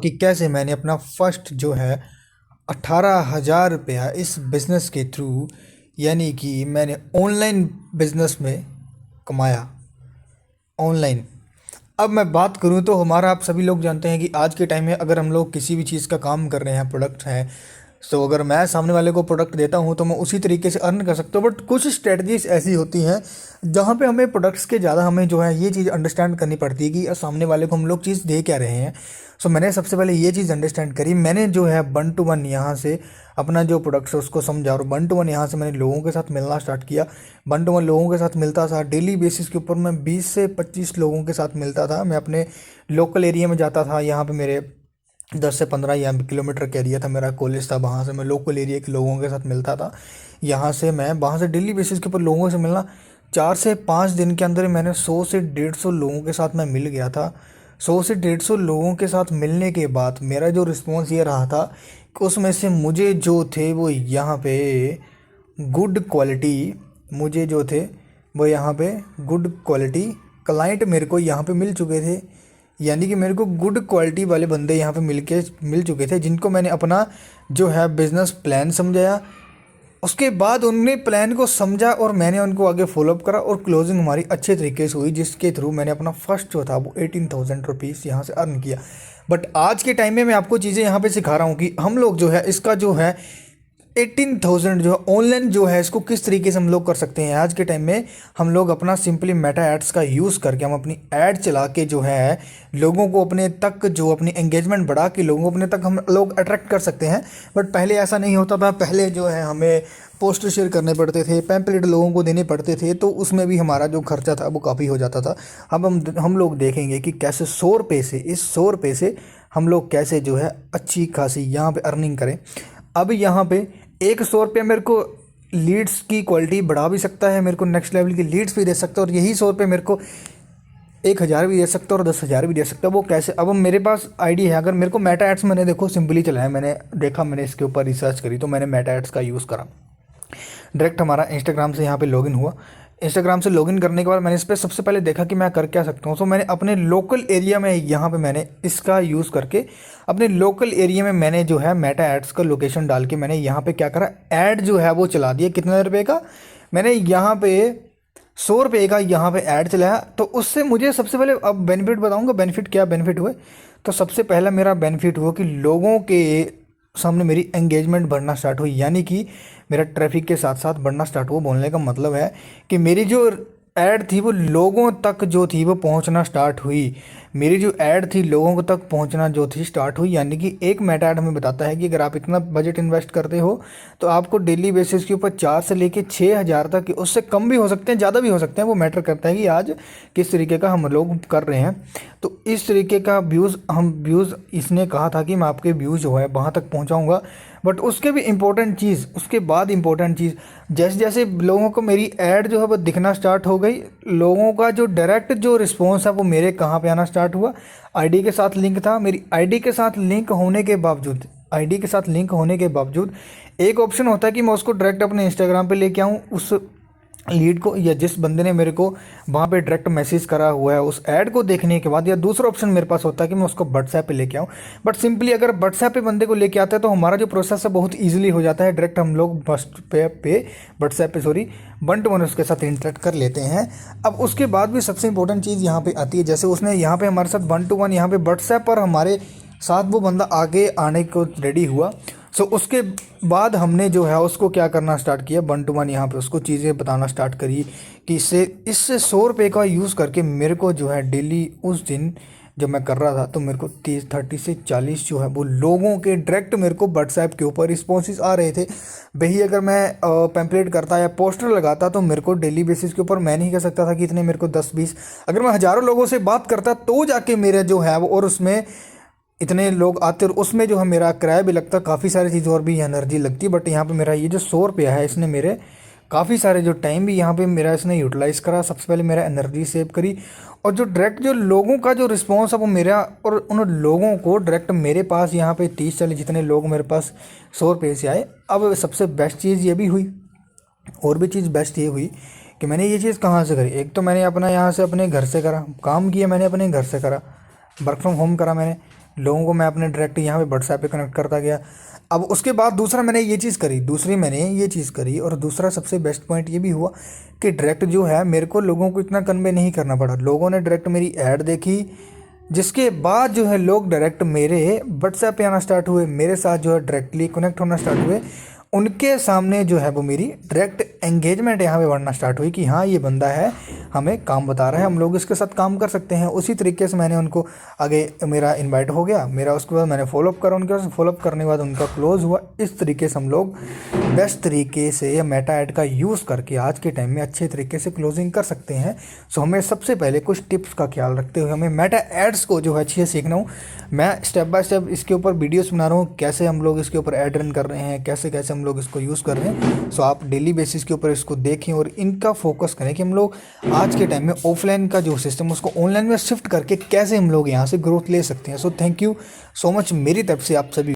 कि कैसे मैंने अपना फर्स्ट जो है 18,000 रुपया इस बिज़नेस के थ्रू, यानी कि मैंने ऑनलाइन बिज़नेस में कमाया। ऑनलाइन। अब मैं बात करूं तो हमारा, आप सभी लोग जानते हैं कि आज के टाइम में अगर हम लोग किसी भी चीज़ का काम कर रहे हैं, प्रोडक्ट है, तो अगर मैं सामने वाले को प्रोडक्ट देता हूं तो मैं उसी तरीके से अर्न कर सकता हूं। बट कुछ स्ट्रेटजीज ऐसी होती हैं जहां पे हमें प्रोडक्ट्स के ज़्यादा हमें जो है ये चीज़ अंडरस्टैंड करनी पड़ती है कि सामने वाले को हम लोग चीज़ दे क्या रहे हैं। सो मैंने सबसे पहले ये चीज़ अंडरस्टैंड करी। मैंने जो है 1 to 1 यहाँ से अपना जो प्रोडक्ट्स है उसको समझा, और 1 to 1 यहाँ से मैंने लोगों के साथ मिलना स्टार्ट किया। 1 to 1 लोगों के साथ मिलता था। डेली बेसिस के ऊपर मैं 20 से 25 लोगों के साथ मिलता था। मैं अपने लोकल एरिया में जाता था। यहाँ पे मेरे 10 से 15 यहाँ किलोमीटर का एरिया था, मेरा कॉलेज था, वहाँ से मैं लोकल एरिया के लोगों के साथ मिलता था। यहाँ से मैं वहाँ से डेली बेसिस के ऊपर लोगों से मिलना, 4 से 5 दिन के अंदर मैंने 100 से 150 लोगों के साथ मैं मिल गया था। 100 से 150 लोगों के साथ मिलने के बाद मेरा जो रिस्पॉन्स ये रहा था कि उसमें से मुझे जो थे वो यहाँ पे गुड क्वालिटी, मुझे जो थे वो यहाँ पे गुड क्वालिटी क्लाइंट मेरे को यहाँ पे मिल चुके थे। यानी कि मेरे को गुड क्वालिटी वाले बंदे यहाँ पे मिल चुके थे, जिनको मैंने अपना जो है बिज़नेस प्लान समझाया। उसके बाद उनने प्लान को समझा और मैंने उनको आगे फॉलोअप करा, और क्लोजिंग हमारी अच्छे तरीके से हुई, जिसके थ्रू मैंने अपना फर्स्ट जो था वो 18,000 रुपीज़ यहाँ से अर्न किया। बट आज के टाइम में मैं आपको चीज़ें यहाँ पे सिखा रहा हूँ कि हम लोग जो है इसका जो है 18,000 जो है ऑनलाइन जो है इसको किस तरीके से हम लोग कर सकते हैं। आज के टाइम में हम लोग अपना सिंपली मेटा एड्स का यूज़ करके हम अपनी ऐड चला के जो है लोगों को अपने तक, जो अपनी एंगेजमेंट बढ़ा के लोगों को अपने तक हम लोग अट्रैक्ट कर सकते हैं। बट पहले ऐसा नहीं होता था। पहले जो है हमें पोस्टर शेयर करने पड़ते थे, पैम्पलेट लोगों को देने पड़ते थे, तो उसमें भी हमारा जो खर्चा था वो काफ़ी हो जाता था। अब हम लोग देखेंगे कि कैसे 100 रुपये से, इस 100 रुपये से हम लोग कैसे जो है अच्छी खासी यहाँ पे अर्निंग करें। अब यहाँ पे एक 100 रुपये मेरे को लीड्स की क्वालिटी बढ़ा भी सकता है, मेरे को नेक्स्ट लेवल की लीड्स भी दे सकता है, और यही 100 रुपये मेरे को 1,000 भी दे सकता है और 10,000 भी दे सकता है। वो कैसे? अब मेरे पास आईडी है। अगर मेरे को मेटा एड्स मैंने देखो सिंपली चलाया, मैंने देखा, मैंने इसके ऊपर रिसर्च करी, तो मैंने मेटा एड्स का यूज़ करा। डायरेक्ट हमारा इंस्टाग्राम से यहाँ पे लॉगिन हुआ। इंस्टाग्राम से लॉगिन करने के बाद मैंने इस पर सबसे पहले देखा कि मैं कर क्या सकता हूँ। तो मैंने अपने लोकल एरिया में यहाँ पे मैंने इसका यूज़ करके अपने लोकल एरिया में मैंने जो है मेटा एड्स का लोकेशन डाल के मैंने यहाँ पे क्या करा, ऐड जो है वो चला दिया। कितने रुपए का? मैंने यहाँ पे 100 रुपये का यहाँ पे ऐड चलाया। तो उससे मुझे सबसे पहले, अब बेनिफिट बताऊँगा, बेनिफिट क्या बेनिफिट हुए। तो सबसे पहला मेरा बेनिफिट हुआ कि लोगों के सामने मेरी एंगेजमेंट बढ़ना स्टार्ट हुई, यानी कि मेरा ट्रैफिक के साथ साथ बढ़ना स्टार्ट हुआ। बोलने का मतलब है कि मेरी जो ऐड थी वो लोगों तक जो थी वो पहुंचना स्टार्ट हुई। मेरी जो ऐड थी लोगों तक पहुंचना जो थी स्टार्ट हुई। यानी कि एक मेटा ऐड हमें बताता है कि अगर आप इतना बजट इन्वेस्ट करते हो तो आपको डेली बेसिस के ऊपर 4 से लेके 6,000 तक, उससे कम भी हो सकते हैं, ज़्यादा भी हो सकते हैं। वो मैटर करता है कि आज किस तरीके का हम लोग कर रहे हैं। तो इस तरीके का व्यूज़ इसने कहा था कि मैं आपके व्यूज़ जो है वहाँ तक पहुँचाऊँगा। बट उसके भी इम्पोर्टेंट चीज़, उसके बाद इम्पोर्टेंट चीज़, जैसे जैसे लोगों को मेरी ऐड जो है वो दिखना स्टार्ट हो गई, लोगों का जो डायरेक्ट जो रिस्पॉन्स है वो मेरे कहाँ पे आना स्टार्ट हुआ। आईडी के साथ लिंक था। मेरी आईडी के साथ लिंक होने के बावजूद, एक ऑप्शन होता है कि मैं उसको डायरेक्ट अपने इंस्टाग्राम पे लेके आऊँ उस लीड को, या जिस बंदे ने मेरे को वहाँ पे डायरेक्ट मैसेज करा हुआ है उस ऐड को देखने के बाद। या दूसरा ऑप्शन मेरे पास होता है कि मैं उसको व्हाट्सएप पे लेके आऊँ। बट सिंपली अगर व्हाट्सएप पे बंदे को लेके आते हैं तो हमारा जो प्रोसेस है बहुत ईजिली हो जाता है। डायरेक्ट हम लोग व्हाट्सएप पे 1 to 1 उसके साथ इंटरेक्ट कर लेते हैं। अब उसके बाद भी सबसे इंपॉर्टेंट चीज़ यहाँ पे आती है, जैसे उसने यहाँ पे हमारे साथ 1 to 1 यहाँ पे व्हाट्सएप पर हमारे साथ वो बंदा आगे आने को रेडी हुआ। सो उसके बाद हमने जो है उसको क्या करना स्टार्ट किया, 1 to 1 यहाँ पे उसको चीज़ें बताना स्टार्ट करी कि इससे 100 रुपये का यूज़ करके मेरे को जो है डेली, उस दिन जब मैं कर रहा था तो मेरे को 30 से 40 जो है वो लोगों के डायरेक्ट मेरे को व्हाट्सएप के ऊपर रिस्पॉन्सेज आ रहे थे। वही अगर मैं पैम्पलेट करता या पोस्टर लगाता तो मेरे को डेली बेसिस के ऊपर मैं नहीं कह सकता था कि इतने मेरे को 10-20, अगर मैं हज़ारों लोगों से बात करता तो जाके मेरा जो है वो, और उसमें इतने लोग आते और उसमें जो है मेरा किराया भी लगता, काफ़ी सारी चीज़ और भी एनर्जी लगती। बट यहाँ पे मेरा ये जो 100 रुपया है इसने मेरे काफ़ी सारे जो टाइम भी यहाँ पे मेरा इसने यूटिलाइज़ करा। सबसे पहले मेरा एनर्जी सेव करी, और जो डायरेक्ट जो लोगों का जो रिस्पॉन्स है वो मेरा, और उन लोगों को डायरेक्ट मेरे पास यहाँ पे 30-40 जितने लोग मेरे पास 100 रुपये से आए। अब सबसे बेस्ट चीज़ ये भी हुई, और भी चीज़ बेस्ट ये हुई कि मैंने ये चीज़ कहाँ से करी। एक तो मैंने अपना यहाँ से अपने घर से करा काम किया, मैंने अपने घर से करा, वर्क फ्रॉम होम करा मैंने। लोगों को मैं अपने डायरेक्ट यहाँ पे व्हाट्सएप पे कनेक्ट करता गया। अब उसके बाद दूसरा मैंने ये चीज़ करी और दूसरा सबसे बेस्ट पॉइंट ये भी हुआ कि डायरेक्ट जो है मेरे को लोगों को इतना कन्वे नहीं करना पड़ा। लोगों ने डायरेक्ट मेरी ऐड देखी, जिसके बाद जो है लोग डायरेक्ट मेरे व्हाट्सएप पे आना स्टार्ट हुए, मेरे साथ जो है डायरेक्टली कनेक्ट होना स्टार्ट हुए। उनके सामने जो है वो मेरी डायरेक्ट एंगेजमेंट यहाँ पे बढ़ना स्टार्ट हुई कि हाँ ये बंदा है, हमें काम बता रहा है, हम लोग इसके साथ काम कर सकते हैं। उसी तरीके से मैंने उनको आगे, मेरा इनवाइट हो गया, मेरा उसके बाद मैंने फॉलोअप करा, उनके पास फॉलोअप करने के बाद उनका क्लोज हुआ। इस तरीके से हम लोग बेस्ट तरीके से या मेटा ऐड का यूज़ करके आज के टाइम में अच्छे तरीके से क्लोजिंग कर सकते हैं। सो हमें सबसे पहले कुछ टिप्स का ख्याल रखते हुए हमें मेटा एड्स को जो है अच्छे से सीखना हूँ। मैं स्टेप बाय स्टेप इसके ऊपर वीडियोस बना रहा हूँ, कैसे हम लोग इसके ऊपर ऐड रन कर रहे हैं, कैसे कैसे हम लोग इसको यूज़ कर रहे हैं। सो आप डेली बेसिस के ऊपर इसको देखें और इनका फोकस करें कि हम लोग आज के टाइम में ऑफलाइन का जो सिस्टम है उसको ऑनलाइन में शिफ्ट करके कैसे हम लोग यहाँ से ग्रोथ ले सकते हैं। So thank you so much मेरी तरफ से आप सभी